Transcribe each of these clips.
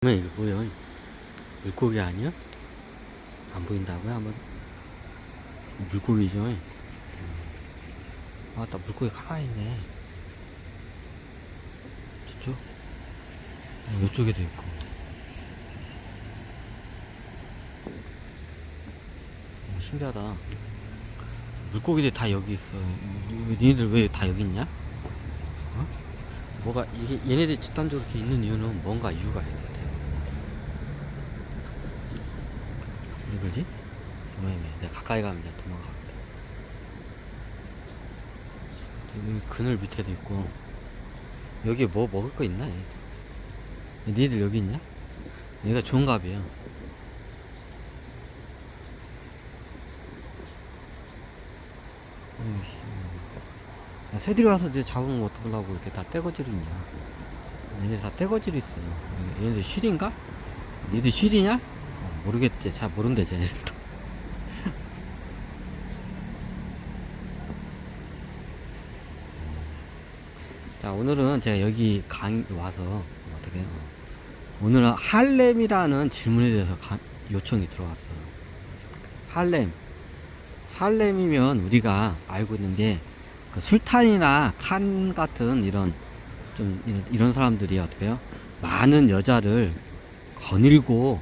이게 뭐야? 물고기 아니야? 안 보인다고요? 한번 물고기죠. 아, 나 물고기 가만히 있네. 저쪽? 이쪽에도 있고. 신기하다. 물고기들이 다 여기 있어. 니네들 왜 다 여기 있냐? 어? 뭐가 이게 얘네들이 집단적으로 이렇게 있는 이유는 뭔가 이유가 있어야 돼. 왜 그러지? 내가 가까이 가면 이제 도망가겠다. 여기 그늘 밑에도 있고. 여기 뭐 먹을 거 있나? 니들 여기 있냐? 얘가 종갑이야. 야, 새들이 와서 이제 잡으면 어떡하려고 이렇게 다 떼거지를 있냐? 얘네 다 떼거지를 있어. 얘네들 실인가? 니들 실이냐? 모르겠지. 잘 모른대, 쟤네들도. 자, 오늘은 제가 여기 와서 어떻게 해요? 오늘은 할렘이라는 질문에 대해서 요청이 들어왔어. 할렘. 할렘이면 우리가 알고 있는 게 그 술탄이나 칸 같은 이런 사람들이 어떻게 해요? 많은 여자를 거닐고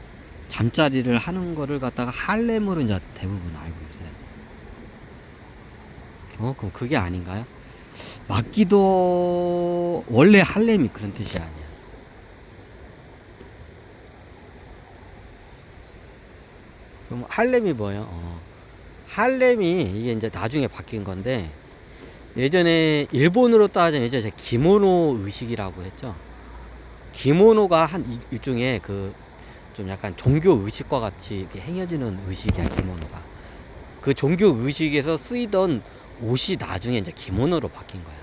잠자리를 하는 거를 갖다가 할렘으로 이제 대부분 알고 있어요. 그럼 그게 아닌가요? 맞기도. 원래 할렘이 그런 뜻이 아니야. 그럼 할렘이 뭐예요? 할렘이 이게 이제 나중에 바뀐 건데, 예전에 일본으로 따지면 이제 기모노 의식이라고 했죠. 기모노가 일종의 좀 약간 종교 의식과 같이 이렇게 행해지는 의식이야, 기모노가. 그 종교 의식에서 쓰이던 옷이 나중에 이제 기모노로 바뀐 거야.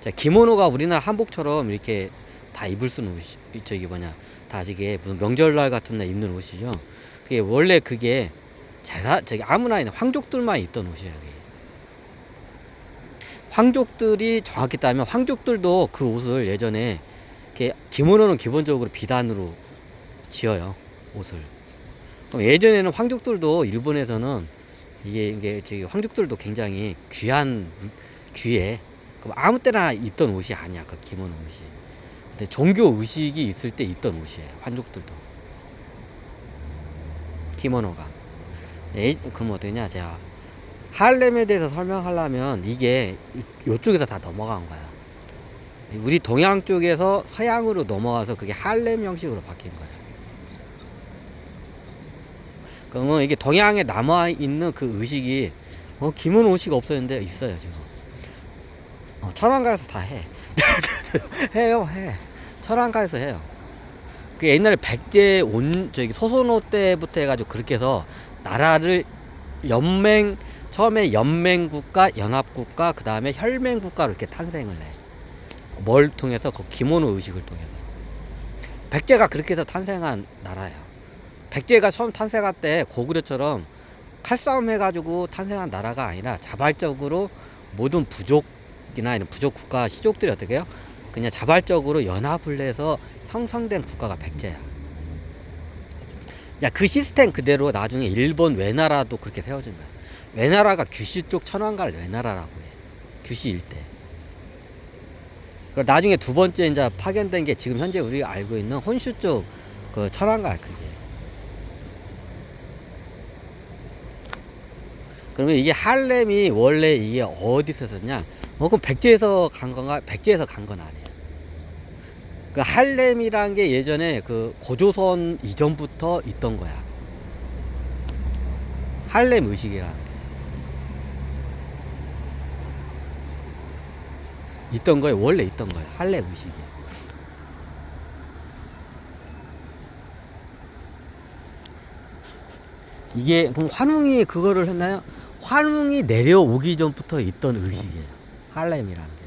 자, 기모노가 우리나라 한복처럼 이렇게 다 입을 수 있는 옷이, 다 이게 무슨 명절날 같은 날 입는 옷이죠. 그게 원래 아무나 있는 황족들만 입던 옷이에요. 그게. 황족들이 정확히 따지면 황족들도 그 옷을 예전에 기모노는 기본적으로 비단으로 지어요, 옷을. 그럼 예전에는 황족들도 일본에서는 이게 황족들도 굉장히 귀해. 그럼 아무 때나 입던 옷이 아니야, 그 기모노 옷이. 근데 종교 의식이 있을 때 입던 옷이에요, 황족들도. 기모노가. 그럼 어떠냐, 제가 할렘에 대해서 설명하려면 이게 이쪽에서 다 넘어간 거야. 우리 동양 쪽에서 서양으로 넘어와서 그게 할렘 형식으로 바뀐 거야. 그러면 이게 동양에 남아있는 그 의식이, 기모노 의식이 없었는데 있어요, 지금. 천안가에서 다 해. 해요. 천안가에서 해요. 그 옛날에 백제 소선호 때부터 해가지고 그렇게 해서 나라를 처음에 연맹국가, 연합국가, 그 다음에 혈맹국가로 이렇게 탄생을 해. 뭘 통해서? 그 기모노 의식을 통해서. 백제가 그렇게 해서 탄생한 나라야. 백제가 처음 탄생할 때 고구려처럼 칼싸움 해가지고 탄생한 나라가 아니라 자발적으로 모든 부족이나 이런 부족 국가, 시족들이 어떻게 해요? 그냥 자발적으로 연합을 해서 형성된 국가가 백제야. 자, 그 시스템 그대로 나중에 일본 외나라도 그렇게 세워진 거야. 외나라가 규시 쪽 천황가를 외나라라고 해. 규시 일대. 그리고 나중에 두 번째 이제 파견된 게 지금 현재 우리가 알고 있는 혼슈 쪽 그 천황가야, 그게. 그러면 이게 할렘이 원래 이게 어디서 썼냐? 그럼 백제에서 간 건가? 백제에서 간 건 아니에요. 그 할렘이란 게 예전에 그 고조선 이전부터 있던 거야. 할렘 의식이라는 게. 있던 거예요. 원래 있던 거예요. 할렘 의식이. 이게 그럼 환웅이 그거를 했나요? 환웅이 내려오기 전부터 있던 의식이에요, 할렘이라는 게.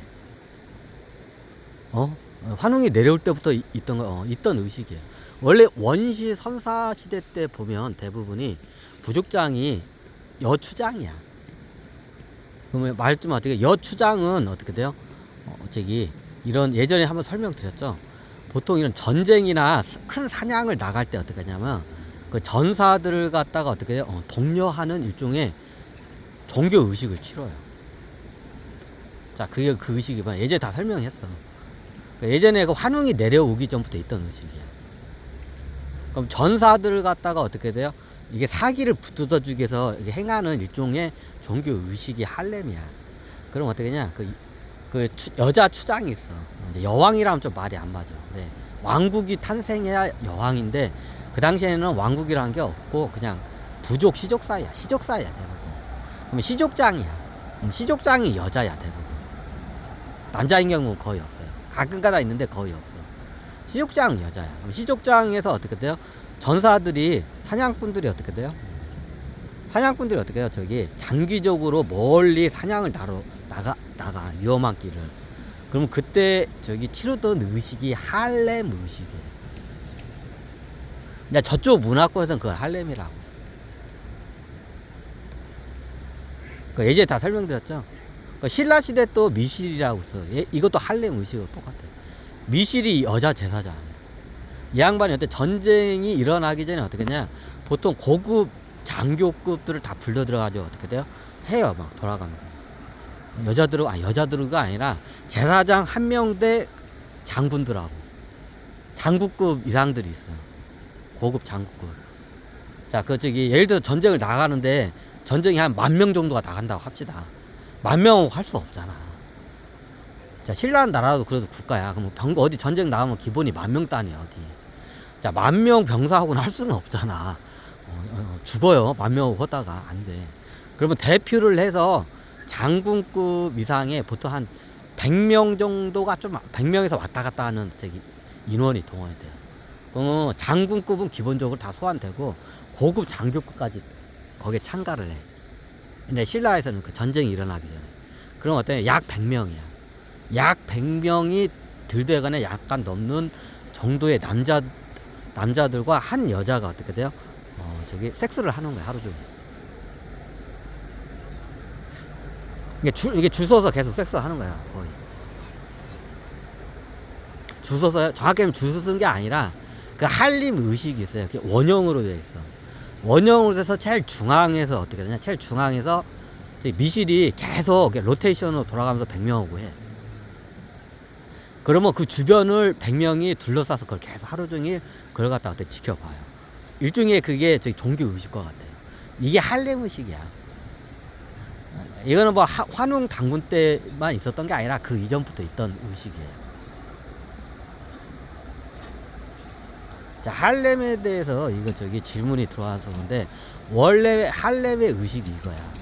환웅이 내려올 때부터 있던 의식이에요. 원래 원시 선사 시대 때 보면 대부분이 부족장이 여추장이야. 그러면 말 좀 어떻게, 여추장은 어떻게 돼요? 이런 예전에 한번 설명드렸죠. 보통 이런 전쟁이나 큰 사냥을 나갈 때 어떻게 하냐면 그 전사들을 갖다가 어떻게 해요? 독려하는 일종의 종교 의식을 치러요. 자, 그게 그 의식이 뭐야? 예전에 다 설명했어. 예전에 그 환웅이 내려오기 전부터 있던 의식이야. 그럼 전사들을 갖다가 어떻게 돼요? 이게 사기를 붙들어주기 위해서 행하는 일종의 종교 의식이 할렘이야. 그럼 어떻게 하냐? 그 여자 추장이 있어. 이제 여왕이라면 좀 말이 안 맞아. 네. 왕국이 탄생해야 여왕인데 그 당시에는 왕국이라는 게 없고 그냥 부족 시족 사이야. 시족 사이야 대부분. 그러면 시족장이야. 시족장이 여자야 대부분. 남자인 경우는 거의 없어요. 가끔가다 있는데 거의 없어. 시족장은 여자야. 그럼 시족장에서 어떻게 돼요? 전사들이 사냥꾼들이 어떻게 돼요? 사냥꾼들이 어떻게 해요? 저기 장기적으로 멀리 사냥을 나가 위험한 길을. 그럼 그때 저기 치르던 의식이 할렘 의식이에요. 이제 저쪽 문화권에서는 그걸 할렘이라고. 예전에 다 설명드렸죠. 신라 시대 또 미실이라고 있어. 이것도 할렘 의식하고 똑같아요. 미실이 여자 제사장이야. 이 양반이 어때 전쟁이 일어나기 전에 어떻게 했냐? 보통 고급 장교급들을 다 불러 들어가죠. 어떻게 돼요? 해요, 막 돌아가면서. 여자들가 아니라 제사장 한 명 대 장군들하고 장국급 이상들이 있어요. 고급 장국급. 자, 예를 들어 전쟁을 나가는데 전쟁이 한 10,000명 정도가 나간다고 합시다. 10,000명 할 수 없잖아. 자, 신라는 나라도 그래도 국가야. 그럼 어디 전쟁 나가면 기본이 10,000명 단위야, 어디. 자, 10,000명 병사하고는 할 수는 없잖아. 죽어요. 10,000명 하다가 안 돼. 그러면 대표를 해서 장군급 이상의 보통 한 100명 정도가 100명에서 왔다 갔다 하는 인원이 동원이 돼요. 그러면 장군급은 기본적으로 다 소환되고 고급 장교급까지 거기에 참가를 해. 근데 신라에서는 그 전쟁이 일어나기 전에. 그럼 어때? 약 100명이야. 약 100명이 들되거나 약간 넘는 정도의 남자들과 한 여자가 어떻게 돼요? 섹스를 하는 거야, 하루 종일. 이게 줄 서서 계속 섹스 하는 거야, 거의. 줄 서서, 정확히는 줄 서서 쓴 게 아니라, 그 할림 의식이 있어요. 원형으로 되어 있어. 원형으로 돼서 제일 중앙에서 어떻게 되냐? 제일 중앙에서 미실이 계속 로테이션으로 돌아가면서 100명하고 해. 그러면 그 주변을 100명이 둘러싸서 그걸 계속 하루 종일 그걸 갖다 어떻게 지켜봐요. 일종의 그게 종교 의식과 같아요. 이게 할렘 의식이야. 이거는 뭐 환웅 당군 때만 있었던 게 아니라 그 이전부터 있던 의식이에요. 자, 할렘에 대해서 이거 질문이 들어와서 그런데 원래 할렘의 의식이 이거야.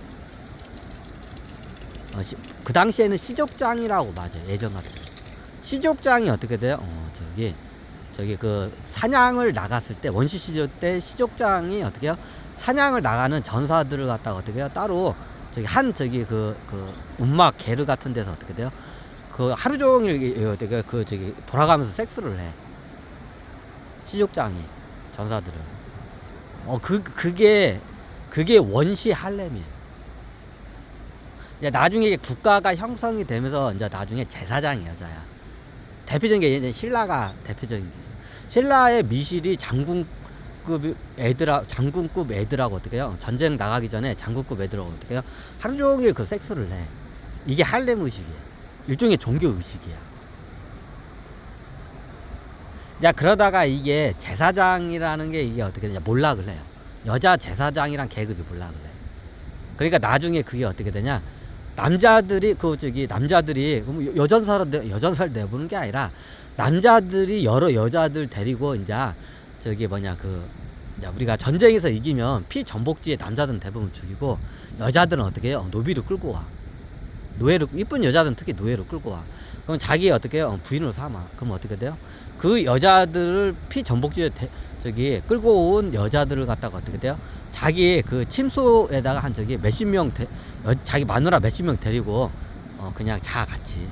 그 당시에는 시족장이라고 맞아요. 예전 같은 거. 시족장이 어떻게 돼요? 그 사냥을 나갔을 때 원시 시절 때 시족장이 어떻게 해요? 사냥을 나가는 전사들을 갖다가 어떻게 해요? 따로 그 움막 게르 같은 데서 어떻게 돼요? 그 하루 종일 돌아가면서 섹스를 해. 시족장이 전사들을. 그게 원시 할렘이에요. 나중에 국가가 형성이 되면서 이제 나중에 제사장이 여자야. 대표적인 게 이제 신라가 대표적인 게 있어요. 신라의 미실이 장군급 애들하고 어떻게 해요? 전쟁 나가기 전에 장군급 애들하고 어떻게 해요? 하루 종일 그 섹스를 해. 이게 할렘 의식이에요. 일종의 종교 의식이야. 자, 그러다가 이게 제사장이라는 게 이게 어떻게 되냐? 몰락을 해요. 여자 제사장이란 계급이 몰락을 해. 그러니까 나중에 그게 어떻게 되냐? 남자들이 여전사를 내보는 게 아니라 남자들이 여러 여자들 데리고 이제 이제 우리가 전쟁에서 이기면 피전복지에 남자들은 대부분 죽이고 여자들은 어떻게 해요? 노비를 끌고 와. 이쁜 여자들은 특히 노예로 끌고 와. 그럼 자기 어떻게 해요? 부인으로 삼아. 그럼 어떻게 돼요? 그 여자들을 피전복지에 끌고 온 여자들을 갖다가 어떻게 돼요? 자기 그 침소에다가 몇십 명 자기 마누라 몇십 명 데리고 그냥 같이.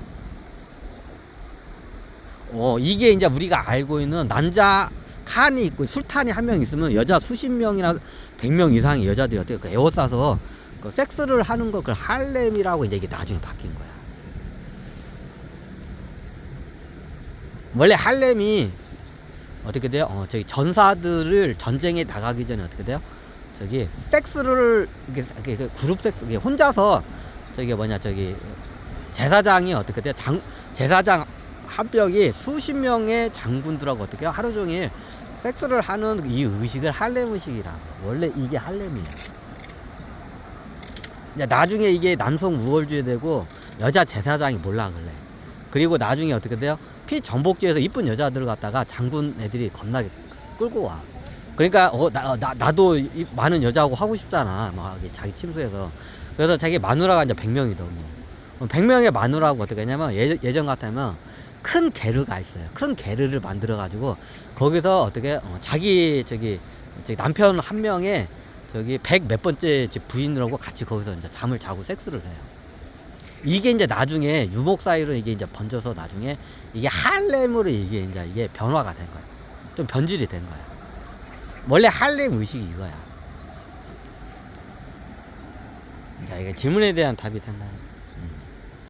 이게 이제 우리가 알고 있는 남자 칸이 있고 술탄이 한 명 있으면 여자 수십 명이나 100명 이상의 여자들이 어떻게 에워싸서 그 섹스를 하는 거 그걸 할렘이라고 이제 이게 나중에 바뀐 거야. 원래 할렘이 어떻게 돼요? 저기 전사들을 전쟁에 나가기 전에 어떻게 돼요? 저기 섹스를 이게 그룹 섹스 이게 혼자서 저기 뭐냐 저기 제사장이 어떻게 돼요? 제사장 한 벽이 수십 명의 장군들하고 어떻게 해요? 하루 종일 섹스를 하는 이 의식을 할렘 의식이라고. 원래 이게 할렘이에요. 나중에 이게 남성 우월주의 되고 여자 제사장이 몰라 그래. 그리고 나중에 어떻게 돼요? 피전복지에서 이쁜 여자들을 갖다가 장군 애들이 겁나게 끌고 와. 그러니까 나도 많은 여자하고 하고 싶잖아. 막 자기 침소에서. 그래서 자기 마누라가 이제 100명이더군요. 100명의 마누라하고 어떻게 하냐면 예전 같으면 큰 게르가 있어요. 큰 게르를 만들어 가지고 거기서 어떻게 자기 저기 남편 한 명의 저기 100 몇 번째 부인하고 같이 거기서 이제 잠을 자고 섹스를 해요. 이게 이제 나중에 유목 사이로 이게 이제 번져서 나중에 이게 할렘으로 이게 변화가 된 거야. 좀 변질이 된 거야. 원래 할렘 의식이 이거야. 자, 이게 질문에 대한 답이 됐나요?